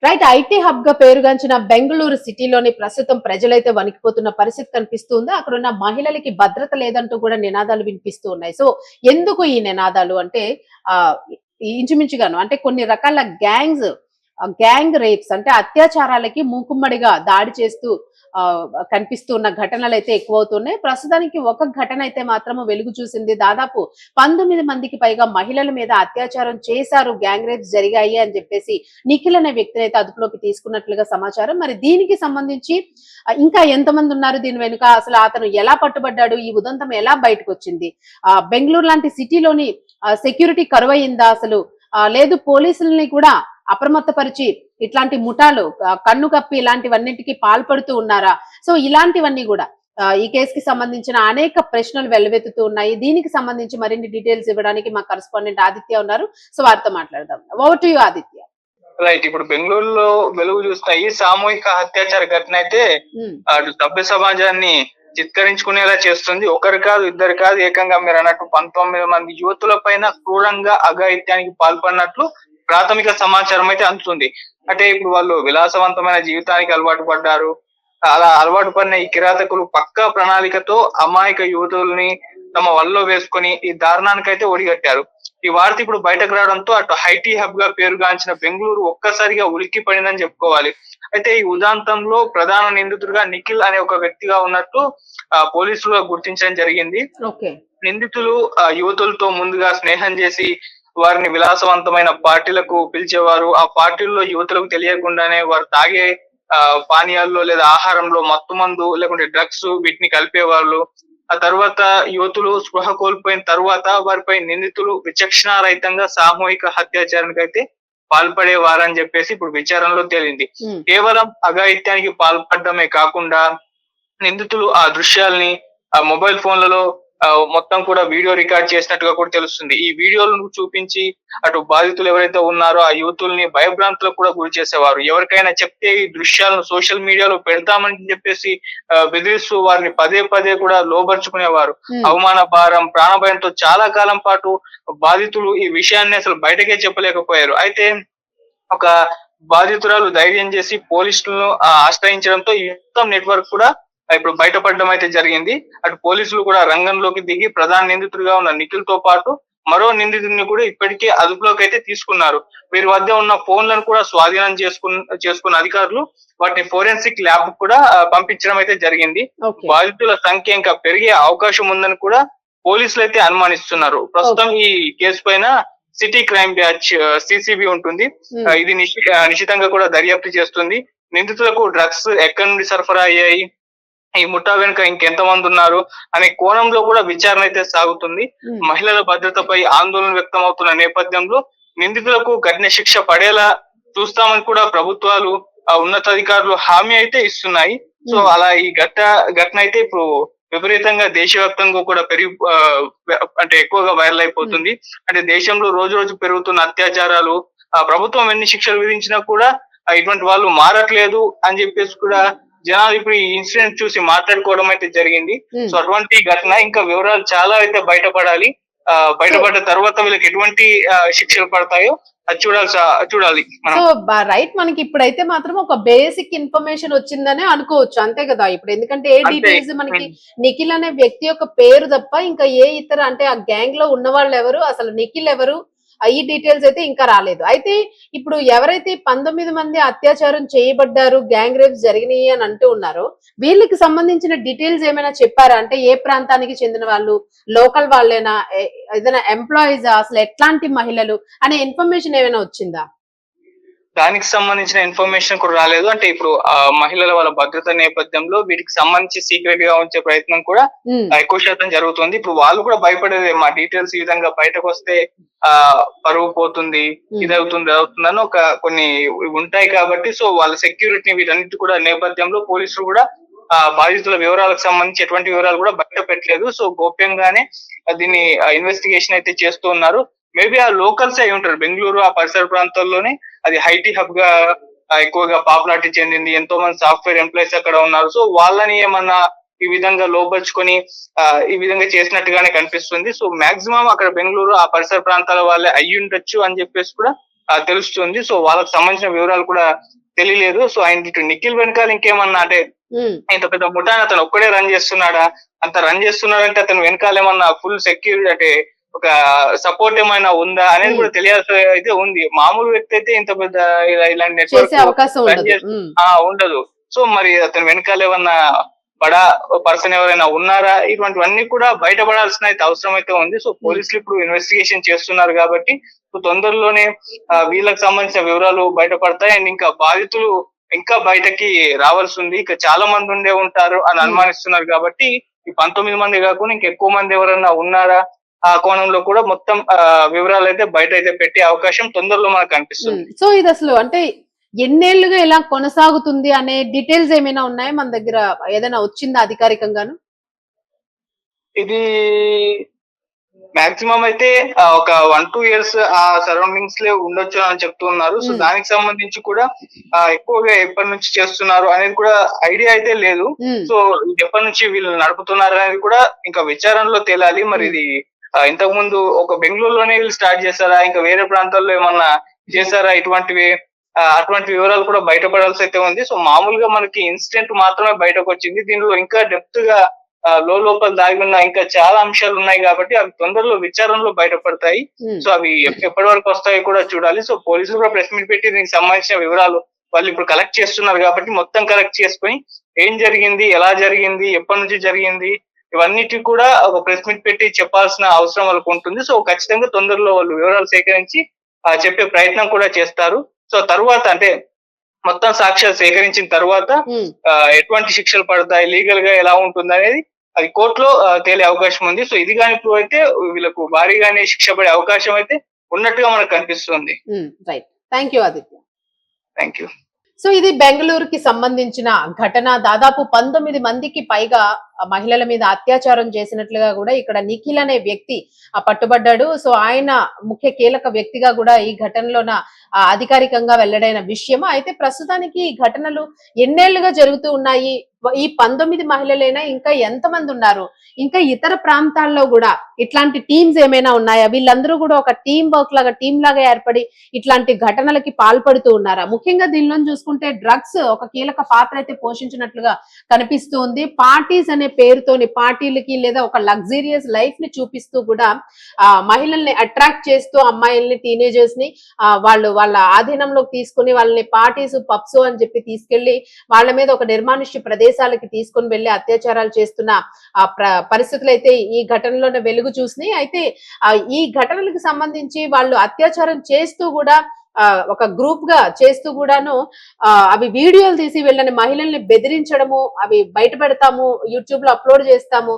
Right. IT hub గా పేరుగాంచిన బెంగుళూరు సిటీలోని ప్రస్తుతం ప్రజలైతే వణికిపోతున్న పరిస్థితి కనిపిస్తుంది. అక్కడున్న మహిళలకి భద్రత లేదంటూ కూడా నినాదాలు వినిపిస్తూ ఉన్నాయి. సో ఎందుకు ఈ నినాదాలు అంటే ఆహ్, ఇంచుమించుగాను అంటే కొన్ని రకాల గ్యాంగ్ రేప్స్ అంటే అత్యాచారాలకి మూకుమ్మడిగా దాడి చేస్తూ కనిపిస్తున్న ఘటనలైతే ఎక్కువవుతున్నాయి. ప్రస్తుతానికి ఒక ఘటన అయితే మాత్రము వెలుగు చూసింది. దాదాపు 19 మందికి పైగా మహిళల మీద అత్యాచారం చేశారు, గ్యాంగ్ రేప్స్ జరిగాయి అని చెప్పేసి నిఖిల్ అనే వ్యక్తినైతే అదుపులోకి తీసుకున్నట్లుగా సమాచారం. మరి దీనికి సంబంధించి ఇంకా ఎంతమంది ఉన్నారు దీని వెనుక? అసలు అతను ఎలా పట్టుబడ్డాడు? ఈ ఉదంతం ఎలా బయటకొచ్చింది? బెంగుళూరు లాంటి సిటీలోని సెక్యూరిటీ కరువయిందా అసలు? లేదు పోలీసుల్ని కూడా అప్రమత్తపరిచి ఇట్లాంటి ముఠాలు కన్ను కప్పి ఇలాంటివన్నిటికి పాల్పడుతూ ఉన్నారా? సో ఇలాంటివన్నీ కూడా ఈ కేసుకి సంబంధించిన అనేక ప్రశ్నలు వెల్లువెత్తుతూ ఉన్నాయి. దీనికి సంబంధించి మరిన్ని డీటెయిల్స్ ఇవ్వడానికి మా కరెస్పాండెంట్ ఆదిత్య ఉన్నారు. సో వారితో మాట్లాడదాం. Over to you Aditya. Right. ఇప్పుడు బెంగళూరులో వెలుగు చూస్తున్న ఈ సామూహిక అత్యాచార ఘటన అయితే అటు సభ్య సమాజాన్ని చిత్కరించుకునేలా చేస్తుంది. ఒకరు కాదు, ఇద్దరు కాదు, ఏకంగా మీరు అన్నట్టు 19 మంది యువతుల పైన క్రూరంగా అఘాయిత్యానికి పాల్పడినట్లు ప్రాథమిక సమాచారం అయితే అందుతుంది. అంటే ఇప్పుడు వాళ్ళు విలాసవంతమైన జీవితానికి అలవాటు పడ్డారు. అలా అలవాటు పడిన ఈ కిరాతకులు పక్కా ప్రణాళికతో అమాయక యువతుల్ని తమ వల్లో వేసుకొని ఈ దారుణానికైతే ఒడిగట్టారు. ఈ వార్త ఇప్పుడు బయటకు రావడంతో అటు ఐటీ హబ్ గా పేరుగాంచిన బెంగళూరు ఒక్కసారిగా ఉలిక్కి పడిందని చెప్పుకోవాలి. అయితే ఈ ఉదాంతంలో ప్రధాన నిందితుడిగా నిఖిల్ అనే ఒక వ్యక్తిగా ఉన్నట్టు పోలీసులు గుర్తించడం జరిగింది. నిందితులు యువతులతో ముందుగా స్నేహం చేసి వారిని విలాసవంతమైన పార్టీలకు పిలిచేవారు. ఆ పార్టీల్లో యువతులకు తెలియకుండానే వారు తాగే పానీయాల్లో లేదా ఆహారంలో మత్తు మందు లేకుంటే డ్రగ్స్ వీటిని కలిపేవాళ్ళు. ఆ తర్వాత యువతులు స్పృహ కోల్పోయిన తర్వాత వారిపై నిందితులు విచక్షణారహితంగా సామూహిక అత్యాచారానికి అయితే పాల్పడేవారని చెప్పేసి ఇప్పుడు విచారణలో తేలింది. కేవలం అఘాయిత్యానికి పాల్పడమే కాకుండా నిందితులు ఆ దృశ్యాల్ని ఆ మొబైల్ ఫోన్లలో మొత్తం కూడా వీడియో రికార్డ్ చేసినట్టుగా కూడా తెలుస్తుంది. ఈ వీడియోలను చూపించి అటు బాధితులు ఎవరైతే ఉన్నారో ఆ యువతుల్ని భయభ్రాంతులకు కూడా గురి చేసేవారు. ఎవరికైనా చెప్తే ఈ దృశ్యాలను సోషల్ మీడియాలో పెడతామని చెప్పేసి బెదిరిస్తూ వారిని పదే పదే కూడా లోబర్చుకునేవారు. అవమాన భారం, ప్రాణభయంతో చాలా కాలం పాటు బాధితులు ఈ విషయాన్ని అసలు బయటకే చెప్పలేకపోయారు. అయితే ఒక బాధితురాలు ధైర్యం చేసి పోలీసులను ఆశ్రయించడంతో ఈ మొత్తం నెట్వర్క్ కూడా ఇప్పుడు బయటపడడం అయితే జరిగింది. అటు పోలీసులు కూడా రంగంలోకి దిగి ప్రధాన నిందితుడిగా ఉన్న నిఖిల్ తో పాటు మరో నిందితుడిని కూడా ఇప్పటికే అదుపులోకి అయితే తీసుకున్నారు. వీరి వద్ద ఉన్న ఫోన్లను కూడా స్వాధీనం చేసుకున్న అధికారులు వాటిని ఫోరెన్సిక్ ల్యాబ్ కూడా పంపించడం అయితే జరిగింది. బాధితుల సంఖ్య ఇంకా పెరిగే అవకాశం ఉందని కూడా పోలీసులు అయితే అనుమానిస్తున్నారు. ప్రస్తుతం ఈ కేసు పైన సిటీ క్రైమ్ బ్యాచ్ సిసిబి ఉంటుంది. ఇది నిశ్చితంగా కూడా దర్యాప్తు చేస్తుంది. నిందితులకు డ్రగ్స్ ఎక్కడి నుండి సరఫరా అయ్యాయి, ఈ ముఠా వెనుక ఇంకెంతమంది ఉన్నారు అనే కోణంలో కూడా విచారణ అయితే సాగుతుంది. మహిళల భద్రతపై ఆందోళన వ్యక్తం అవుతున్న నేపథ్యంలో నిందితులకు కఠిన శిక్ష పడేలా చూస్తామని కూడా ప్రభుత్వాలు ఉన్నతాధికారులు హామీ అయితే ఇస్తున్నాయి. సో అలా ఈ ఘటన అయితే ఇప్పుడు విపరీతంగా దేశవ్యాప్తంగా కూడా అంటే ఎక్కువగా వైరల్ అయిపోతుంది. అంటే దేశంలో రోజు రోజు పెరుగుతున్న అత్యాచారాలు ప్రభుత్వం ఎన్ని శిక్షలు విధించినా కూడా ఇటువంటి వాళ్ళు మారట్లేదు అని చెప్పేసి కూడా జనాలు ఇప్పుడు ఈ ఇన్సిడెంట్ చూసి మాట్లాడుకోవడం అయితే జరిగింది. సో అటువంటి ఘటన ఇంకా వివరాలు చాలా అయితే బయటపడాలి. బయటపడ్డ తర్వాత వీళ్ళకి ఎటువంటి శిక్షలు పడతాయో అది చూడాలి. సో రైట్, మనకి ఇప్పుడైతే మాత్రం ఒక బేసిక్ ఇన్ఫర్మేషన్ వచ్చిందనే అనుకోవచ్చు, అంతే కదా ఇప్పుడు. ఎందుకంటే ఏ డీటెయిల్స్ మనకి నిఖిల్ అనే వ్యక్తి యొక్క పేరు తప్ప ఇంకా ఏ ఇతర అంటే ఆ గ్యాంగ్ లో ఉన్న వాళ్ళు ఎవరు, అసలు నిఖిల్ ఎవరు, ఈ డీటెయిల్స్ అయితే ఇంకా రాలేదు. అయితే ఇప్పుడు ఎవరైతే 19 మంది అత్యాచారం చేయబడ్డారు, గ్యాంగ్ రేప్స్ జరిగినాయి అని అంటూ ఉన్నారో వీళ్ళకి సంబంధించిన డీటెయిల్స్ ఏమైనా చెప్పారా? అంటే ఏ ప్రాంతానికి చెందిన వాళ్ళు, లోకల్ వాళ్ళేనా, ఏదైనా ఎంప్లాయీస్, అసలు ఎట్లాంటి మహిళలు అనే ఇన్ఫర్మేషన్ ఏమైనా వచ్చిందా? దానికి సంబంధించిన ఇన్ఫర్మేషన్ కూడా రాలేదు. అంటే ఇప్పుడు మహిళల వాళ్ళ భద్రత నేపథ్యంలో వీటికి సంబంధించి సీక్రెట్ గా ఉంచే ప్రయత్నం కూడా ఎక్కువ శాతం జరుగుతుంది. ఇప్పుడు వాళ్ళు కూడా భయపడేది మా డీటెయిల్స్ ఈ విధంగా బయటకు వస్తే పరువు పోతుంది, ఇది అవుతుంది అని కొన్ని ఉంటాయి కాబట్టి సో వాళ్ళ సెక్యూరిటీని వీటన్నిటి కూడా నేపథ్యంలో పోలీసులు కూడా బాధితుల వివరాలకు సంబంధించి ఎటువంటి వివరాలు కూడా బయట పెట్టలేదు. సో గోప్యంగానే దీన్ని ఇన్వెస్టిగేషన్ అయితే చేస్తూ ఉన్నారు. మేబీ ఆ లోకల్స్ అయి ఉంటారు. బెంగళూరు ఆ పరిసర ప్రాంతాల్లోనే అది ఐటీ హబ్ గా ఎక్కువగా పాపులారిటీ చెందింది. ఎంతో మంది సాఫ్ట్వేర్ ఎంప్లాయీస్ అక్కడ ఉన్నారు. సో వాళ్ళని ఏమన్నా ఈ విధంగా లోపరుచుకొని ఈ విధంగా చేసినట్టుగానే కనిపిస్తుంది. సో మాక్సిమం అక్కడ బెంగళూరు ఆ పరిసర ప్రాంతాల వాళ్ళే అయ్యి ఉండొచ్చు అని చెప్పేసి కూడా తెలుస్తుంది. సో వాళ్ళకి సంబంధించిన వివరాలు కూడా తెలియలేదు. సో ఆయన ఇటు నిఖిల్ వెనకాల ఇంకేమన్నా అంటే ఇంత పెద్ద ముఠాని అతను ఒక్కడే రన్ చేస్తున్నాడా, అంత రన్ చేస్తున్నాడంటే అతను వెనకాల ఏమన్నా ఫుల్ సెక్యూరిటీ అంటే ఒక సపోర్ట్ ఏమైనా ఉందా అనేది కూడా తెలియాల్సి అయితే ఉంది. మామూలు వ్యక్తి అయితే ఇంత పెద్ద ఇలాంటి నెట్వర్క్ రన్ చేస్తూ ఉండదు. సో మరి అతను వెనకాల ఏమన్నా బడా పర్సన్ ఎవరైనా ఉన్నారా, ఇటువంటివన్నీ కూడా బయటపడాల్సిన అయితే అవసరం అయితే ఉంది. సో పోలీసులు ఇప్పుడు ఇన్వెస్టిగేషన్ చేస్తున్నారు కాబట్టి తొందరలోనే వీళ్ళకి సంబంధించిన వివరాలు బయటపడతాయి. అండ్ ఇంకా బాధితులు ఇంకా బయటకి రావాల్సి ఉంది. ఇక చాలా మంది ఉండే ఉంటారు అని అనుమానిస్తున్నారు కాబట్టి ఈ 19 మంది కాకుండా ఇంకెక్కువ మంది ఎవరైనా ఉన్నారా ఆ కోణంలో కూడా మొత్తం వివరాలు అయితే బయట అయితే పెట్టే అవకాశం తొందరలో మనకు కనిపిస్తుంది. సో ఇది అసలు అంటే ఎన్నేళ్లుగా ఇలా కొనసాగుతుంది అనే డీటెయిల్స్ ఏమైనా ఉన్నాయా మన దగ్గర, ఏదైనా వచ్చిందా అధికారికంగాను? ఇది మాక్సిమం అయితే ఒక 1-2 years ఆ సరౌండింగ్స్ లో ఉండొచ్చు అని చెప్తున్నారు. సో దానికి సంబంధించి కూడా ఎక్కువగా ఎప్పటి నుంచి చేస్తున్నారు అనేది కూడా ఐడియా అయితే లేదు. సో ఎప్పటి నుంచి వీళ్ళు నడుపుతున్నారు అనేది కూడా ఇంకా విచారణలో తేలాలి. మరి ఇది ఇంతకు ముందు ఒక బెంగళూరులోనే వీళ్ళు స్టార్ట్ చేశారా, ఇంకా వేరే ప్రాంతాల్లో ఏమన్నా చేశారా, అటువంటి వివరాలు కూడా బయటపడాల్సి అయితే ఉంది. సో మామూలుగా మనకి ఇన్సిడెంట్ మాత్రమే బయటకు వచ్చింది. దీనిలో ఇంకా డెప్త్ గా లోపల దాగి ఉన్న ఇంకా చాలా అంశాలు ఉన్నాయి కాబట్టి అవి తొందరలో విచారణలో బయటపడతాయి. సో అవి ఎప్పటి వరకు వస్తాయో కూడా చూడాలి. సో పోలీసులు కూడా ప్రెస్ మీట్ పెట్టి దీనికి సంబంధించిన వివరాలు వాళ్ళు ఇప్పుడు కలెక్ట్ చేస్తున్నారు కాబట్టి మొత్తం కలెక్ట్ చేసుకుని ఏం జరిగింది, ఎలా జరిగింది, ఎప్పటి నుంచి జరిగింది, ఇవన్నిటి కూడా ఒక ప్రెస్ మీట్ పెట్టి చెప్పాల్సిన అవసరం వాళ్ళకు ఉంటుంది. సో ఖచ్చితంగా తొందరలో వాళ్ళు వివరాలు సేకరించి చెప్పే ప్రయత్నం కూడా చేస్తారు. సో తర్వాత అంటే మొత్తం సాక్ష్యాలు సేకరించిన తర్వాత ఎటువంటి శిక్షలు పడతాయి, లీగల్ గా ఎలా ఉంటుంది అనేది అది కోర్టులో తేలే అవకాశం ఉంది. సో ఇది కానీ ప్రూవ్ అయితే వీళ్ళకు భారీగానే శిక్ష పడే అవకాశం అయితే ఉన్నట్టుగా మనకు కనిపిస్తుంది. Right, thank you Aditya. Thank you. So ఇది బెంగళూరుకి సంబంధించిన ఘటన. దాదాపు 19 మందికి పైగా మహిళల మీద అత్యాచారం చేసినట్లుగా కూడా ఇక్కడ నిఖిల్ అనే వ్యక్తి పట్టుబడ్డాడు. సో ఆయన ముఖ్య కీలక వ్యక్తిగా కూడా ఈ ఘటనలోన అధికారికంగా వెల్లడైన విషయం. అయితే ప్రస్తుతానికి ఈ ఘటనలు ఎన్నేళ్లుగా జరుగుతూ ఉన్నాయి. ఈ 19 మహిళలైనా ఇంకా ఎంతమంది ఉన్నారు, ఇంకా ఇతర ప్రాంతాల్లో కూడా ఇట్లాంటి టీమ్స్ ఏమైనా ఉన్నాయా, వీళ్ళందరూ కూడా ఒక టీం లాగా ఏర్పడి ఇట్లాంటి ఘటనలకి పాల్పడుతూ ఉన్నారా? ముఖ్యంగా దీనిలో చూసుకుంటే డ్రగ్స్ ఒక కీలక పాత్ర అయితే పోషించినట్లుగా కనిపిస్తూ ఉంది. పార్టీస్ అనే పేరుతోని పార్టీలకి లేదా ఒక లగ్జరియస్ లైఫ్ ని చూపిస్తూ కూడా మహిళల్ని అట్రాక్ట్ చేస్తూ అమ్మాయిల్ని, టీనేజర్స్ ని వాళ్ళ ఆధీనంలోకి తీసుకుని వాళ్ళని పార్టీస్, పబ్స్ అని చెప్పి తీసుకెళ్లి వాళ్ళ మీద ఒక నిర్మానుష్య ప్రదేశాలకి తీసుకుని వెళ్లి అత్యాచారాలు చేస్తున్న పరిస్థితులు అయితే ఈ ఘటనలోనే వెలుగు చూసినాయి. అయితే ఈ ఘటనలకు సంబంధించి వాళ్ళు అత్యాచారం చేస్తూ కూడా ఒక గ్రూప్ గా చేస్తూ కూడాను అవి వీడియోలు తీసి వీళ్ళని మహిళల్ని బెదిరించడము, అవి బయట పెడతాము, యూట్యూబ్ లో అప్లోడ్ చేస్తాము,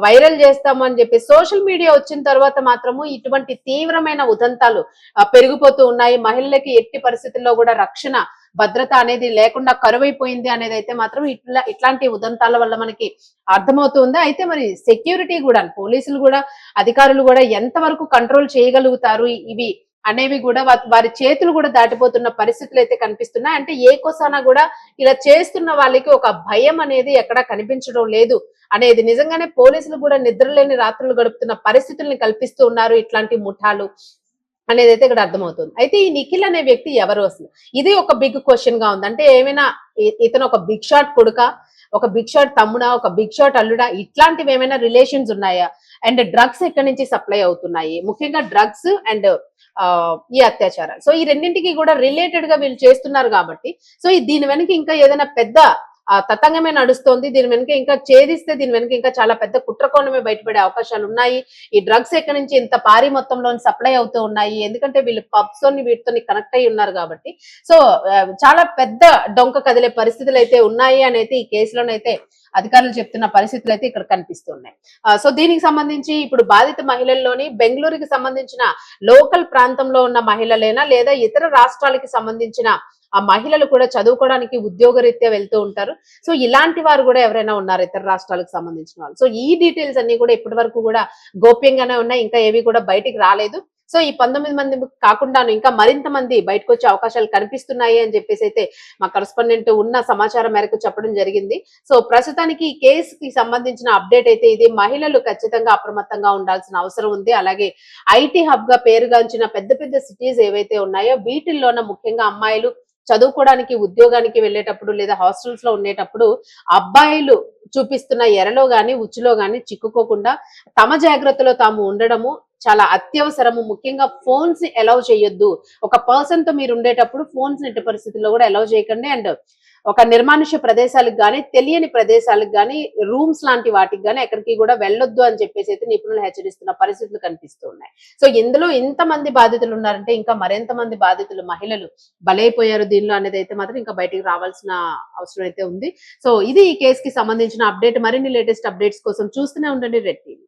వైరల్ చేస్తాము అని చెప్పి సోషల్ మీడియా వచ్చిన తర్వాత మాత్రము ఇటువంటి తీవ్రమైన ఉదంతాలు పెరిగిపోతూ ఉన్నాయి. మహిళలకి ఎట్టి పరిస్థితుల్లో కూడా రక్షణ, భద్రత అనేది లేకుండా కరువైపోయింది అనేది అయితే మాత్రం ఇట్లాంటి ఉదంతాల వల్ల మనకి అర్థమవుతుంది. అయితే మరి సెక్యూరిటీ కూడా, పోలీసులు కూడా, అధికారులు కూడా ఎంతవరకు కంట్రోల్ చేయగలుగుతారు ఇవి అనేవి కూడా వారి చేతులు కూడా దాటిపోతున్న పరిస్థితులు అయితే కనిపిస్తున్నాయి. అంటే ఏ కోసానా కూడా ఇలా చేస్తున్న వాళ్ళకి ఒక భయం అనేది ఎక్కడా కనిపించడం లేదు అనేది నిజంగానే పోలీసులు కూడా నిద్రలేని రాత్రులు గడుపుతున్న పరిస్థితుల్ని కల్పిస్తూ ఉన్నారు ఇట్లాంటి ముఠాలు అనేది అయితే ఇక్కడ అర్థమవుతుంది. అయితే ఈ నిఖిల్ అనే వ్యక్తి ఎవరు అసలు? ఇది ఒక బిగ్ క్వశ్చన్ గా ఉంది. అంటే ఏమైనా ఇతను ఒక బిగ్ షాట్ కొడుక, ఒక బిగ్ షాట్ తమ్ముడా, ఒక బిగ్ షాట్ అల్లుడా, ఇట్లాంటివి ఏమైనా రిలేషన్స్ ఉన్నాయా? అండ్ డ్రగ్స్ ఎక్కడి నుంచి సప్లై అవుతున్నాయి, ముఖ్యంగా డ్రగ్స్ అండ్ ఈ అత్యాచారాలు. సో ఈ రెండింటికి కూడా రిలేటెడ్ గా వీళ్ళు చేస్తున్నారు కాబట్టి సో దీని వెనక ఇంకా ఏదైనా పెద్ద తతంగమే నడుస్తోంది. దీని వెనుక ఇంకా ఛేదిస్తే దీని వెనుక ఇంకా చాలా పెద్ద కుట్రకోణమే బయటపడే అవకాశాలు ఉన్నాయి. ఈ డ్రగ్స్ ఎక్కడి నుంచి ఇంత భారీ మొత్తంలో సప్లై అవుతూ ఉన్నాయి, ఎందుకంటే వీళ్ళు పబ్స్ వీటితో కనెక్ట్ అయి ఉన్నారు కాబట్టి సో చాలా పెద్ద డొంక కదిలే పరిస్థితులు అయితే ఉన్నాయి అనేది ఈ కేసులోనైతే అధికారులు చెప్తున్న పరిస్థితులు అయితే ఇక్కడ కనిపిస్తున్నాయి. సో దీనికి సంబంధించి ఇప్పుడు బాధిత మహిళల్లోని బెంగళూరుకి సంబంధించిన లోకల్ ప్రాంతంలో ఉన్న మహిళలైనా లేదా ఇతర రాష్ట్రాలకి సంబంధించిన ఆ మహిళలు కూడా చదువుకోవడానికి ఉద్యోగరీత్యా వెళ్తూ ఉంటారు. సో ఇలాంటి వారు కూడా ఎవరైనా ఉన్నారు ఇతర రాష్ట్రాలకు సంబంధించిన వాళ్ళు. సో ఈ డీటెయిల్స్ అన్ని కూడా ఇప్పటి వరకు కూడా గోప్యంగానే ఉన్నాయి, ఇంకా ఏవి కూడా బయటికి రాలేదు. సో ఈ 19 మంది కాకుండాను ఇంకా మరింత మంది బయటకు వచ్చే అవకాశాలు కనిపిస్తున్నాయి అని చెప్పేసి అయితే మా కరెస్పాండెంట్ ఉన్న సమాచారం మేరకు చెప్పడం జరిగింది. సో ప్రస్తుతానికి ఈ కేసుకి సంబంధించిన అప్డేట్ అయితే ఇది. మహిళలు ఖచ్చితంగా అప్రమత్తంగా ఉండాల్సిన అవసరం ఉంది. అలాగే ఐటీ హబ్ గా పేరుగాంచిన పెద్ద పెద్ద సిటీస్ ఏవైతే ఉన్నాయో వీటిల్లోన ముఖ్యంగా అమ్మాయిలు చదువుకోవడానికి, ఉద్యోగానికి వెళ్ళేటప్పుడు లేదా హాస్టల్స్ లో ఉండేటప్పుడు అబ్బాయిలు చూపిస్తున్న ఎరలో గాని, ఉచ్చులో గాని చిక్కుకోకుండా తమ జాగ్రత్తలో తాము ఉండడము చాలా అత్యవసరము. ముఖ్యంగా ఫోన్స్ ని అలౌ చేయొద్దు. ఒక పర్సన్ తో మీరు ఉండేటప్పుడు ఫోన్స్ ఎట్టి పరిస్థితుల్లో కూడా అలౌ చేయకండి. అండ్ ఒక నిర్మానుష్య ప్రదేశాలకు గాని, తెలియని ప్రదేశాలకు గాని, రూమ్స్ లాంటి వాటికి గాని ఎక్కడికి కూడా వెళ్ళొద్దు అని చెప్పేసి అయితే నిపుణులు హెచ్చరిస్తున్న పరిస్థితులు కనిపిస్తూ ఉన్నాయి. సో ఇందులో ఇంతమంది బాధితులు ఉన్నారంటే ఇంకా మరింత మంది బాధితులు మహిళలు బలైపోయారు దీనిలో అనేది అయితే మాత్రం ఇంకా బయటికి రావాల్సిన అవసరం అయితే ఉంది. సో ఇది ఈ కేసుకి సంబంధించిన అప్డేట్. మరిన్ని లేటెస్ట్ అప్డేట్స్ కోసం చూస్తూనే ఉండండి రెడ్ టీవీ.